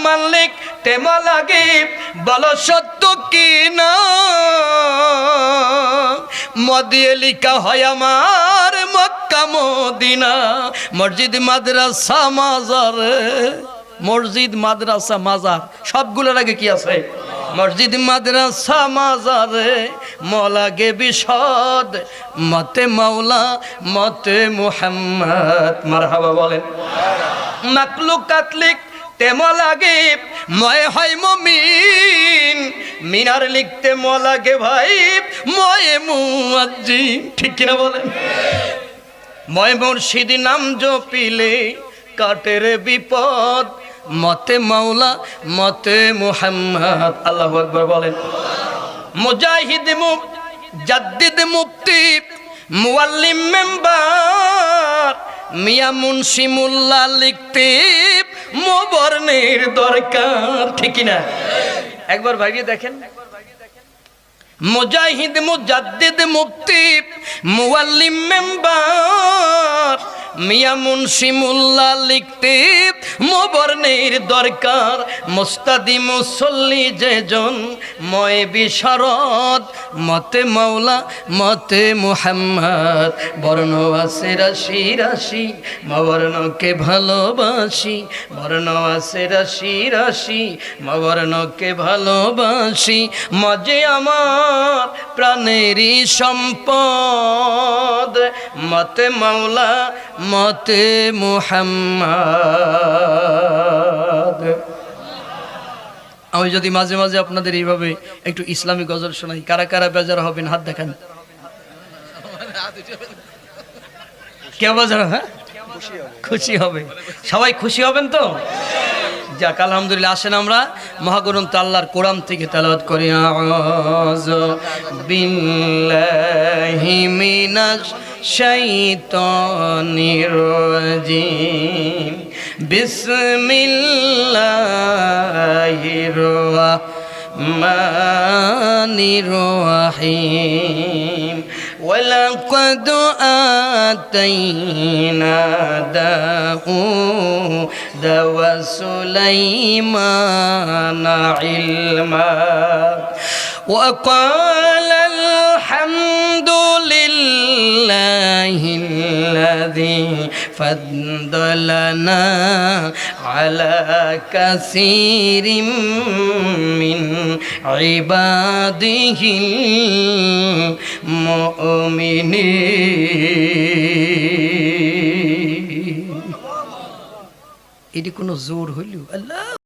মালিক তেমা লাগে বলো সত্য কি না মদিয়ে লিখা হয় আমার মক্কা মদিনা মসজিদ মাদ্রাসা মাজার মসজিদ মাদ্রাসা মাজার সবগুলোর আগে কি আছে মসজিদ মাদ্রাসা মাজারে মলাগে বিশদ মতে মাওলা মতে মুহাম্মদ মারহাবা বলেন মাকলুক কাতলিক তেমা লাগে ময় হয় মুমিন মিনার লিখতে মলাগে ভাই ময়ে মুয়াজ্জিন ঠিক কিনা বলেন ময় মুর্শিদ নাম জপিলে কাটের বিপদ মতে মাওলা মতে মুহাম্মদ আল্লাহু আকবার বলেন মুজাহিদ মুজাদ্দিদ মুফতি মুআল্লিম মেম্বার মিয়া মুন্সি মোল্লা লিখতে মোবর্ণের দরকার ঠিক না একবার ভাইয়ে দেখেন মুজাহিদ মুজাদ্দিদ মুফতি মুআল্লিম মেম্বার মিয়া মুন্সি মোল্লা লিখতে মোবর্ণের দরকার মুস্তাদি মুসল্লি যেজন ময় বিশারদ মতে মাওলা মতে মুহাম্মদ বর্ণ আছে রাশি রাশি মবর্ণকে ভালোবাসি বর্ণ আছে রাশি রাশি মবর্ণকে ভালোবাসি মজে আমার প্রাণেরই সম্পদ মতে মাওলা মতে মুহাম্মদ আমি যদি মাঝে মাঝে আপনাদের এইভাবে একটু ইসলামী গজল শোনাই কারা কারা বেজার হবেন হাত দেখান কেউ বেজার হ্যাঁ খুশি হবে সবাই খুশি হবেন তো যাক আলহামদুলিল্লাহ আসেন আমরা মহাগ্রন্থ আল্লাহর কোরআন থেকে তেলাওয়াত করি আউযু বিল্লাহি মিনাশ শাইতানির রাজিম বিসমিল্লাহির রাহমানির রাহিম ولقد آتينا داود وسليمان علما وقال الحمد لله الذي فضلنا على كثير من عباده المؤمنين এটি কোনো জোর হইল আল্লাহ